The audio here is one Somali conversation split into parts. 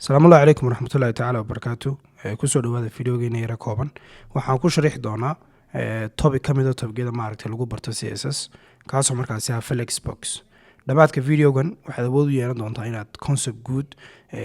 السلام الله عليكم ورحمة الله تعالى وبركاته. كسر هذا الفيديو جينا يركبان وحنكون شريح دونا topic كمية topic كده معركة لجو برتا CSS كاسو مركز سيا Flexbox. دبعت كفيديو جن وحده بود يعني دون تاينات concept good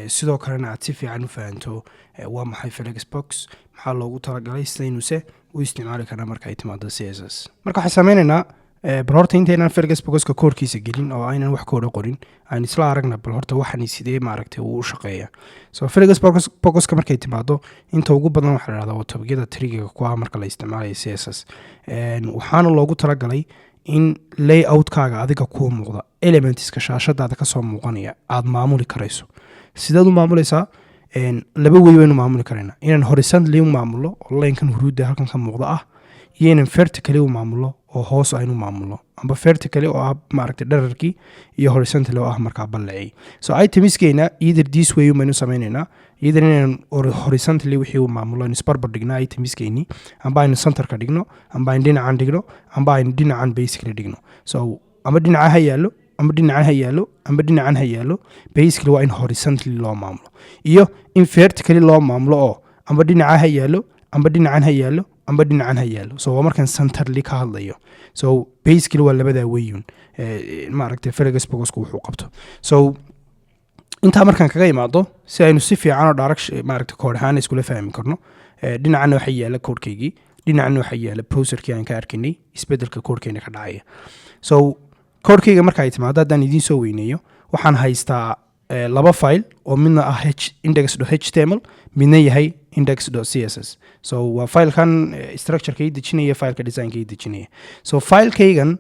سيدو كرنا عتيفي عنه فانتو ومحي Flexbox محل لجو ترى جالي سلين وسه ويستعمله كنا مركز اعتماد CSS. مركز حساميننا برهورta intaynan Flexbox-ka koorkiisa gelin oo aynan wax koor qorin aan isla aragna bal horta waxani sidee maaragtay uu shaqeeyaa so Flexbox-ka markay timaado inta ugu badan waxa la raadaa waa topigyada trigger ku ah marka la isticmaalayo CSS waxaana loogu talagalay in layout-kaaga adiga ku muuqda elements-ka shaashadaada ka soo muuqanaya aad maamuli karayso sidaad u maamulaysaa laba way waynu maamuli karaynaa inaan horizontally u maamulo oo line-kan huruudda halkan ka muuqda ah iyo inaan vertically u maamulo oo hoos aynu maamulo amba vertically oo ah maaragtay dherarkii iyo horizontally oo ah marka ballacay so itemskeena either this way umanu sameeynaa either inaan horizontally wixii uu maamulo in isbarbar dhigna itemskeeni amba aynu center ka dhigno amba aynu dhinacan dhigno amba aynu dhinacan basically dhigno so amba dhinaca ha yaalo amba dhinacan ha yaalo amba dhinacan ha yaalo basically waa in horizontally loo maamulo iyo in vertically loo maamulo oo amba dhinaca ha yaalo amba dhinacan ha yaalo amba dhinacan ha yaalo so waa markan centerly ka hadlayo so basically waa labada wayun maaragtay Flexbox-ku wuxuu qabto so inta markan kaga imaado si aynu si fiican oo direction maaragtay kood ahaan isku fahmi karno dhinacan waxa yaala koodkeygii dhinacan waxa yaala browserkii aan ka arkinay isbedelka koodkeena ka dhacaya so koodkeyga marka ay timaado hadaan idin soo weyneeyo waxaan haystaa laba file oo midna ah index.html midna yahay index.css so waa file-kan structure-ka ay dejinaya file-ka design-ka ay dejinaya so file-kaygan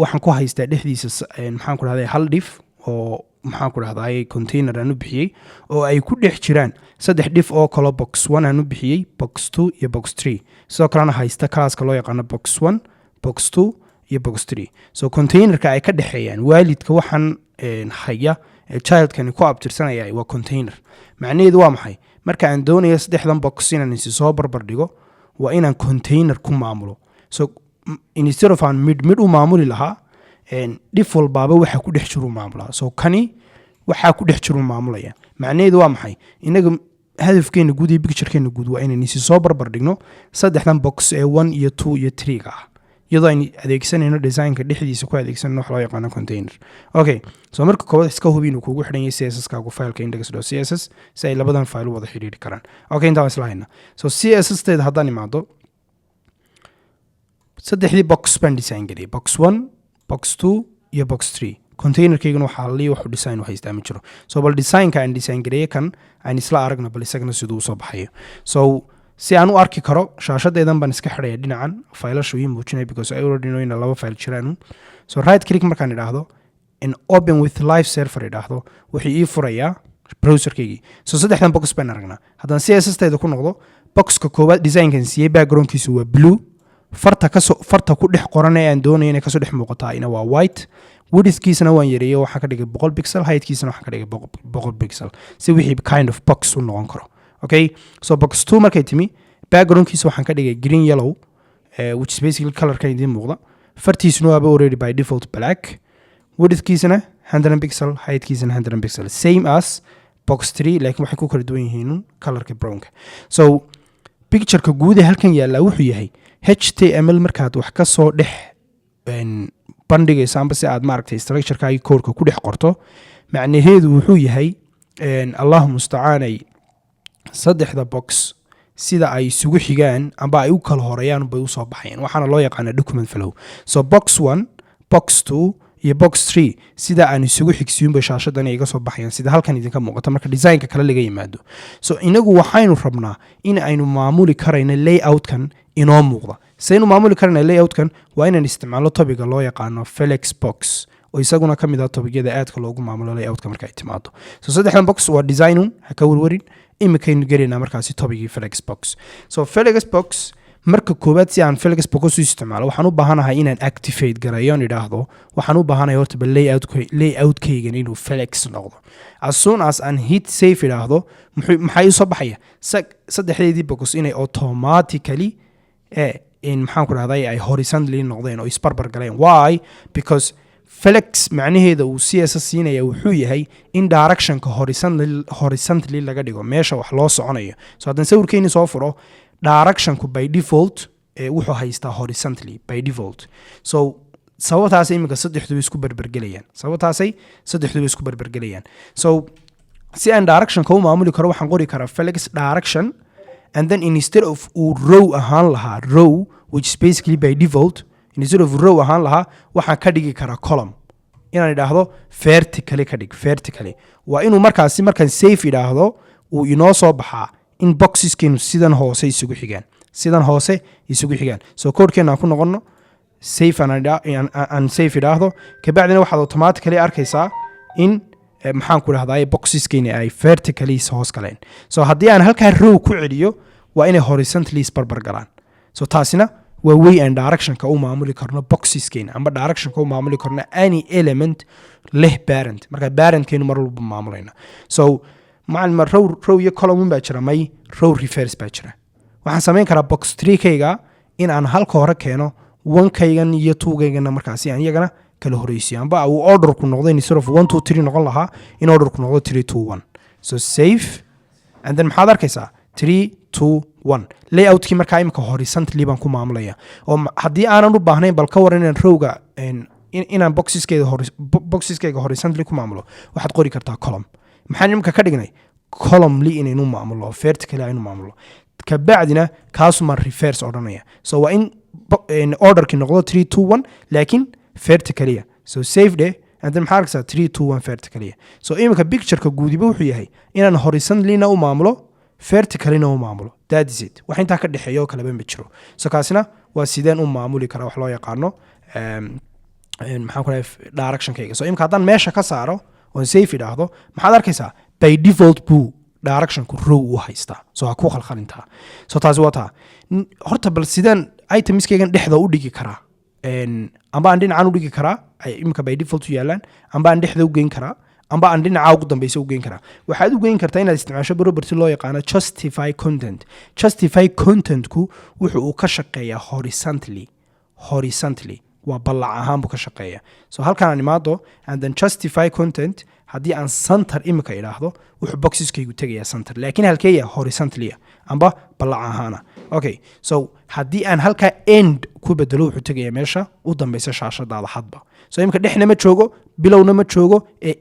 waxaan ku haystaa dhexdiisa maxaan ku rahdaa hal div oo maxaan ku rahdaa container aan u bixiyay oo ay ku dhex jiraan saddex div oo kala box 1 aan u bixiyay box 2 iyo box 3 sidoo kalena haysta class-ka loo yaqaan box 1 box 2 iyo box 3 so container-ka ay ka dhaxeeyaan waalidka waxaan haya childkani ku abtirsanaya waa container macnaheedu waa maxay marka aan doonayo saddexdan box inaan si soo barbar dhigo waa inaan container ku maamulo so instead of an mid u maamuli lahaa default baaba waxa ku dhex jiro maamulaa so kani waxa ku dhex jiro maamulaya macnaheedu waa maxay inaga hadafkeena guud iyo picture-keena guud waa inaan si soo barbar dhigno saddexdan box ee 1 iyo 2 iyo 3 ah iyadoo ay adeegsanayno design-ka dhexdiisa ku adeegsanayno wax loo yaqaan container okay so marka koowaad iska hubi inuu kugu xidhan yahay CSS-kaagu file-ka index.css si ay labadan file u wada xiriiri karaan okay inta isla hayna so CSS-teeda haddaan imaado saddexdii box baan design galiyay box 1 box 2 iyo box 3 container-kayguna waxaa la wuxuu design u haystaa ma jiro so bal design-ka aan design galiyay kan aan isla aragno bal isagana siduu soo baxayo so si aan u arki karo shaashadeedan baan iska xidhay dhinacan file-ashu ii muujinay because I already know in laba file jiraan so right click markaan idhaahdo in open with live server idhaahdo wuxuu ii furayaa browser-keygii so saddexdan box baan aragnaa haddaan CSS-teeda ku noqdo box-ka koowaad design-kan siiyay background-kiisu waa blue farta ku dhex qoran ee aan doonayo inay kasoo dhex muuqataa ina waa white width-kiisana waan yareeyay waxaan ka dhigay 100 pixel height-kiisana waxaan ka dhigay 100 pixel si wixii kind of box u noqon karo okay so box 2 markay timi background-kiisa waxaan ka dhigay green yellow which is basically color-ka idin muuqda fartiisuna waa already by default black width-kiisana 100 pixel height-kiisana 100 pixel same as box 3 laakiin waxay ku kala duwan yihiin color-ka brown-ka so picture-ka guud ee halkan yaala wuxuu yahay HTML markaad wax ka soo dhex bandhigaysa amba si aad maaragtay structure-ka iyo code-ka ku dhex qorto macnaheedu wuxuu yahay Allahu musta'aanay saddexda box sida ay isugu xigaan amba ay u kala horeeyaan bay u soo baxayaan waxaana loo yaqaan document flow so box 1 box 2 iyo box 3 sida aan isugu xigsiin bay shaashadan iga soo baxayaan sida halkan idinka muuqata marka design-ka kala laga yimaado so inagu waxaynu rabnaa in aynu maamuli karayno layout-kan inoo muuqda saynu maamuli karayno layout-kan waa inaan isticmaalo topic-ga loo yaqaan Flexbox oo isaguna kamid ah topic-yada aadka loogu maamulo layout-ka marka ay timaado so saddexdan box waa design ha ka warwarin imikaynu gelinaa markaasi topic-gii Flexbox so Flexbox marka koowaad si aan Flexbox u isticmaalo waxaan u baahanahay inaan activate gareeyo idhaahdo waxaan u baahanahay horta layout-kaygan inuu Flex noqdo as soon as aan hit save idhaahdo maxay soo baxaya saddexdeedii box inay automatically in maxaan ku rahdaa ay horizontally noqdeen oo isbarbar galeen why because flex macnaheeda uu CSS siinaya wuxuu yahay in directionka horizontally laga dhigo meesha wax loo soconayo. So haddaan sawirkeeni soo furo, directionku by default wuxuu haystaa horizontally by default. So sababtaasay iminka saddexduba isku barbargelayaan. So si aan directionka u maamuli karo waxaan qori karaa flex direction, and then instead of row ahaan lahaa row, which is basically by default, instead of row ahaan lahaa waxaan ka dhigi karaa column. inaan idhaahdo vertically ka dhig vertically. waa inuu markaan safe idhaahdo uu inoo soo baxaa in boxeskeenu sidan hoose isugu xigaan. So codekeena aan ku noqono safe aan safe idhaahdo, kabacdina waxaad automatically arkaysaa in maxaan ku dhahdaa boxeskeeni ay vertically hoos galeen. So haddii aan halkaa row ku celiyo waa inay horizontally isbarbar galaan. So taasina waa way aan directionka u maamuli karno boxeskeena, amba directionka u maamuli karno any element leh parent. marka parentkeenu mar walba maamulayna. So macalima row iyo column baa jira, may row reverse baa jira. waxaan samayn karaa box 3kayga in aan halka hore keeno 1kaygan iyo 2kaygana markaasi aan iyagana kala horeysiyo, amba uu orderku noqdo instead of 1 2 3 noqon lahaa in orderku noqdo 3 2 1. So save, and then maxaad arkaysaa 3 2 1 layoutkii markaa imika horizontally baan ku maamulaya. oo haddii aanan u baahnayn bal ka waran inaan rowga inaan boxeskayga horizontally ku maamulo, waxaad qori kartaa column. maxaan imika ka dhignay columnly inaynu maamulo, vertically aynu maamulo, kabacdina kaasumaan reverse odhanaya. So waa in orderkii noqdo 3 2 1 laakiin vertically. So save day, and then maxaa arkaysaa 3 2 1 vertically. So imika pictureka guudiba wuxuu yahay inaan horizontally-na u maamulo, vertically-na u maamulo. That is it. wax intaa ka dhexeeya oo kaleba ma jiro. So kaasina waa sideen u maamuli karaa wax loo yaqaano maxaan ku dhahay directionkayga. So imika haddaan meesha ka saaro oon safe idhaahdo, maxaad arkaysaa by default buu directionku row u haystaa. So ha ku khalkhalintaa. So taasi waa taa. horta bal sideen itemskaygan dhexda u dhigi karaa, amba aan dhinacaan u dhigi karaa ay imika by default u yaalaan, amba aan dhexda u geyn karaa, amba aan dhinaca ugu dambaysa u geyn karaa. waxaad u geyn kartaa inaad isticmaasho property loo yaqaano justify content. Justify contentku wuxuu ka shaqeeyaa horizontally waa ballac ahaan buu ka shaqeeyaa. So halkaan aan imaado and then justify content, haddii aan center imika idhaahdo wuxuu boxeskaygu tegayaa center, laakiin halkeeya horizontally amba ballac ahaana. Okay, so haddii aan halkaa end ku bedelo wuxuu tegayaa meesha u dambaysa shaashadaada hadba. So imika dhexna ma joogo, bilowna ma joogo,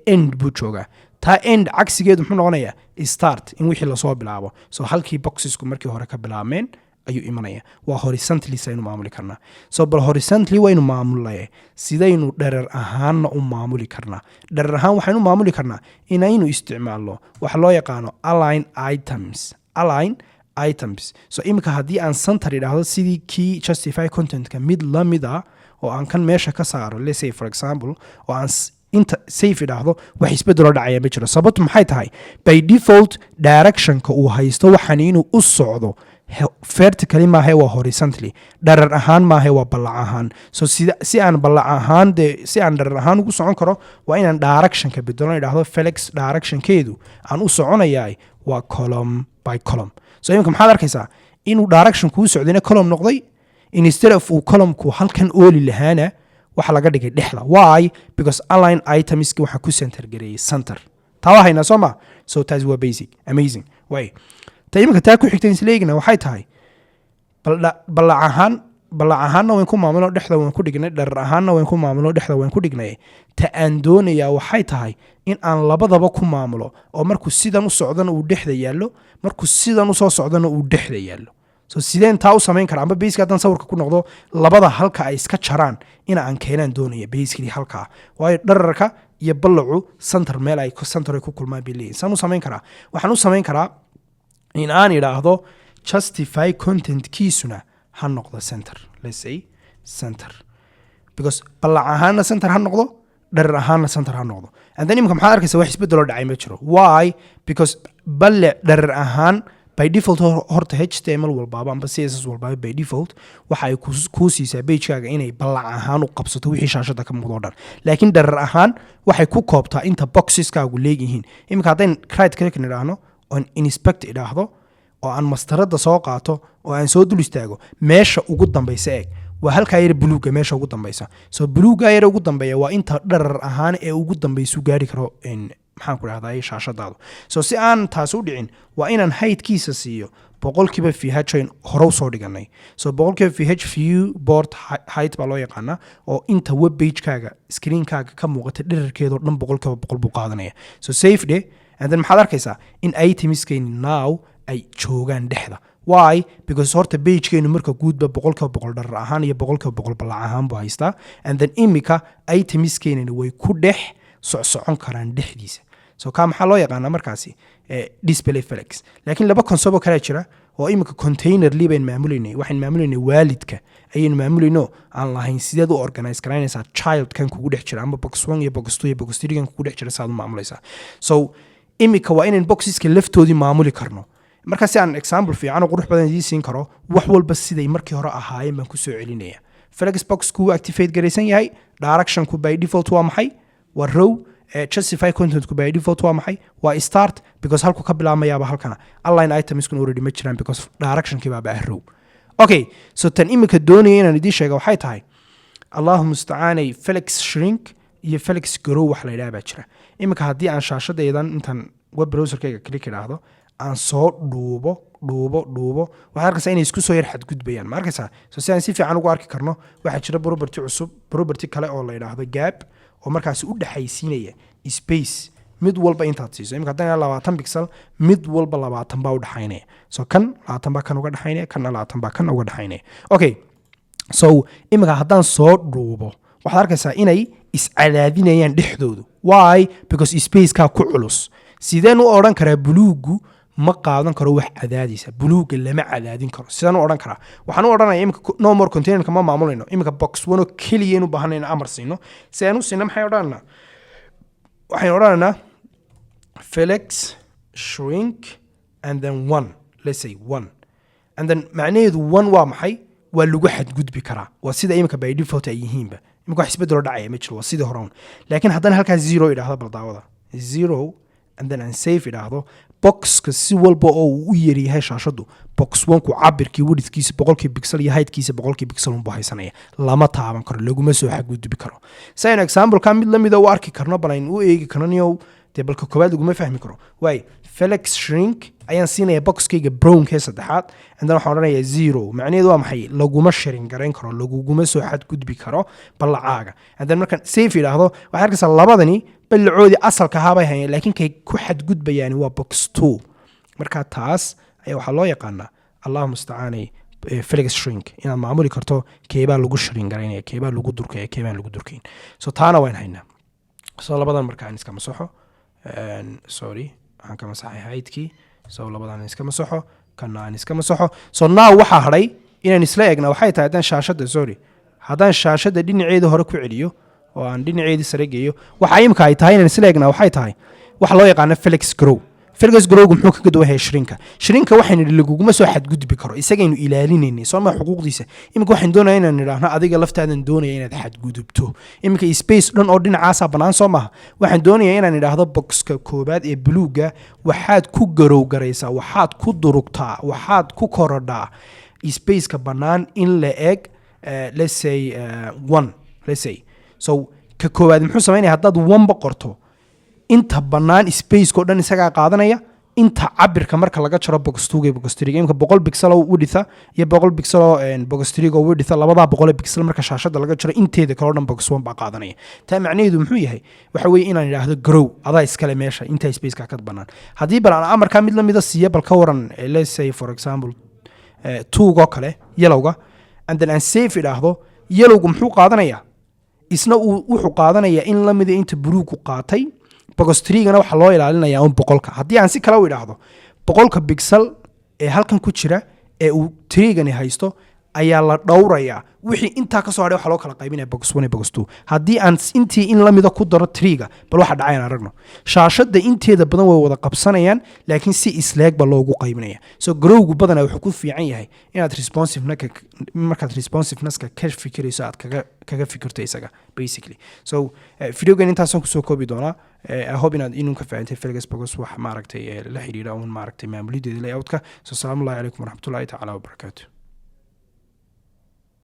end buu joogaa. taa end cagsigeedu muxuu noqonayaa start, in wixii lasoo bilaabo. So halkii boxesku markii hore ka bilaabmeen ayuu imanaya. waa horizontally saynu maamuli karnaa. So bal horizontally waynu maamulnay, sidaynu dherer ahaanna u maamuli karnaa. dherer ahaan waxaynu maamuli karnaa inaynu isticmaalno wax loo yaqaano align items. So imika haddii aan center idhaahdo sidii kii justify contentka mid la mid ah oo aan kan meesha ka saaro, let's say for example, oo aan inta safe idhaahdo wax isbedelo dhacaya ma jiro. sababtu maxay tahay by default directionka uu haysto waxaan inuu u socdo vertically maahe waa horizontally, dherer ahaan maahe waa ballac ahaan. So si aan ballac ahaan si aan dherer ahaan ugu socon karo waa inaan directionka bedelo idhaahdo flex directionkeedu aan u soconayaa waa column by column. So imika maxaad arkaysaa inuu directionku u socdayna column noqday, instead of uu columnku halkan ooli lahaana waxa laga dhigay dhexda. Why? Because align itemski waxa ku center gareeyay center. taa waa haynaa soo ma. So taasi waa basic amazing way. imika taa ku xigtay isleegina waxay tahay ballac ahaanna waan ku maamulo, dhexda waan ku dhignay, dherer ahaanna waan ku maamulo, dhexda waan ku dhignay. ta aan doonayaa waxay tahay in aan labadaba ku maamulo, oo markuu sidan u socdana uu dhexda yaallo, markuu sidan u soo socdana uu dhexda yaallo. So sideen taa u samayn karaa, amba basically haddaan sawirka ku noqdo labada halka ay iska jaraan in aan keenaan doonaya basically halkaa. waayo dhererka iyo ballacu center meel ay center ay ku kulmaan bay leeyihin. saan u samayn karaa waxaan u samayn karaa in aan idhaahdo justify content kiisuna ha noqdo center. Let's say center, because ballac ahaanna center ha noqdo, dherer ahaanna center ha noqdo. And then imika maxaad arkaysaa wax isbedelo dhacay ma jiro. Why? Because balle dherer ahaan by default horta HTML walbaaba amba CSS walbaaba by default waxa ay ku siisaa page-kaaga inay ballac ahaan u qabsato wixii shaashada ka muuqdo dhan, laakiin dherer ahaan waxay ku koobtaa inta boxeskaagu leeyihiin. imika haddaan right click idhaahno oon inspect idhaahdo oo aan mastarada soo qaato oo aan soo dul istaago, meesha ugu dambaysa eeg waa halka yar buluuga meesha ugu dambaysa so buluuga yar ugu dambeeya waa inta dharar ahaan ee ugu dambaysu gaari karo maxaan ku raahdaa shaashadaadu so si aan taas u dhicin waa inaan height-kiisa siiyo boqolkiiba VH in hore soo dhiganay so boqolkiiba VH viewport height baa loo yaqaanaa oo inta web page-kaaga screen-kaaga ka muuqata dherarkeeda oo dhan boqolkiiba boqol buu qaadanaya so save day and then maxaad arkaysaa in itemskeeni now ay joogaan dhexda why because horta page-keenu marka guudba boqolkiiba boqol dharar ahaan iyo boqolkiiba boqol balac ahaan buu haystaa and then imika itemskeenina way ku dhex socon karaan dhexdiisa so ka maxaa loo yaqaanaa markaasi display flex laakiin laba concept oo kale jira oo imika container liibayn maamulinay waxaan maamulinay waalidka ayaan maamulinay aan lahayn sideed u organize karaynaysaa child kan kugu dhex jira ama box 1 iyo box 2 iyo box 3 kan kugu dhex jira saad u maamulaysaa so imika waa inaan boxeska laftoodii maamuli karno marka si aan example fiican oo qurux badan idin siin karo wax walba siday markii hore ahaayeen baan ku soo celinaya Flexbox ku activate garaysan yahay direction ku by default waa maxay waa row justify content ku by default waa maxay waa start because halku ka bilaabmayaaba halkana align items kun already ma jiraan because direction ki baa row okay so tan imika doonaya inaan idin sheego waxay tahay Allahu musta'aanay flex shrink iyo flex grow wax la yiraahdo jira imika hadii aan shaashadaydan intan web browser-kayga click iraahdo aan soo dhuubo waxa arkaysaa inay isku soo yar xadgudbayaan ma arkaysaa so si aan si fiican ugu arki karno waxa jira property cusub property kale oo la yiraahdo gap oo markaas u dhaxaysiinaya space mid walba intaad siiso imika hadana 20 pixel mid walba 20 baa u dhaxaynaya so kan 20 baa kan uga dhaxaynaya kan 20 baa kan uga dhaxaynaya okay so imika hadaan soo dhuubo waxa arkaysaa inay iscadaadinayaan dhexdoodu why because space ka ku culus sideen u oran karaa buluugu ma qaadan karo wax cadaadisa buluuga lama cadaadin karo sidaan u oran karaa waxaan u oranayaa imika no more container kama maamulayno imika box 1 oo kaliya inuu baahanayna amar siino si aan u siino maxay oranaa waxaan oranaa flex shrink and then 1 let's say 1 and then macnaheedu 1 waa maxay waa lagu xadgudbi karaa waa sida imika by default ay yihiinba imika wax isbedel dhacaya ma jiro waa sida hore laakiin haddana halkaas 0 idhaahdo baldaawada 0 and then aan save idhaahdo boxka si walba oo uu yariyahay shaashadu box 1 ku cabirkii widthkiisa boqolkii pixel iyo heightkiisa boqolkii pixel uu haysanaya lama taaban karo laguma soo xadgudbi karo say an example ka mid lamid oo arki karno banayn u eegi karnaniyo de balka koobaad laguma fahmi karo way flex shrink ayaan siinaya boxkayga brown ka saddexaad and then waxaan oranayaa 0 macnaheedu waa maxay laguma sharing gareyn karo laguma soo xadgudbi karo balacaaga and then markaan save idhaahdo waxa arkaysaa labadani balcoodi asalka habay hayeen laakiin kay ku xadgudbayaan waa box 2 marka taas ayaa waxa loo yaqaanaa Allahu musta'aanay flex shrink inaad maamuli karto keebaa lagu sharing gareynaya keebaa lagu durkaya keebaa lagu durkayn so taana waan haynaa so labadan marka aan iska masaxo sorry aan ka masaxay height-kii so labadan iska masaxo kana aan iska masaxo so now waxa haray inaan isla eegna waxay tahay haddaan shaashada sorry haddaan shaashada dhinaceeda hore ku celiyo oo aan dhinaceedii sare geeyo waxa imka ay tahay inaan isla eegna waxay tahay wax loo yaqaan flex grow flex grow muxuu kaga duwan yahay shrinka waxaan laguma soo xadgudbi karo isagaynu ilaalinaynay soo ma xuquuqdiisa imka waxaan doonayaa inaan niraahno adiga laftaadan doonaya inaad xadgudubto imka space dhan oo dhinacaasa banaan soo maaha waxaan doonayaa inaan niraahdo boxka koobaad ee buluuga waxaad ku garow garaysaa waxaad ku durugtaa waxaad ku korodhaa spaceka banaan in la eg let's say 1 let's say so ka koobaad muxuu sameeynaya haddaad 1 ba qorto inta banaan space ko dhan isaga qaadanaya inta cabirka marka laga jaro box 2 iyo box 3 imka 100 pixel oo width iyo 100 pixel oo box 3 oo width labada 100 pixel marka shaashada laga jaro inteeda kala dhan box 1 ba qaadanaya taa macnaheedu muxuu yahay waxa weeye inaan yiraahdo grow adaa iskale meesha inta space ka banaan hadii bal aan amarka mid lamida siiyo bal ka waran let's say for example 2 go kale yellowga and then aan save idhaahdo yellowgu muxuu qaadanaya isna wuxuu qaadanaya in lamida inta buluugu qaatay box 3 gana waxa loo ilaalinayaa un boqolka hadii aan si kala u idhaahdo boqolka pixel ee halkan ku jira ee uu 3 gani haysto ayaa la dhowrayaa wixii inta ka soo hadhay waxa loo kala qaybinaya box 1 iyo box 2 hadii aan intii in lamida ku daro 3 ga bal waxa dhacayna aragno shaashada inteeda badan way wada qabsanayaan laakiin si isleeg ba loogu qaybinaya so growgu badan wuxuu ku fiican yahay inaad responsiveness ka fikirayso aad kaga fikirto isaga basically so videogan intaas aan ku soo koobi doonaa I hope inaad inuu ka faahfaahintay Flexbox wax ma aragtay la xiriira oo ma aragtay maamulideeda layout-ka so salaamu alaykum warahmatullahi ta'ala wabarakatuh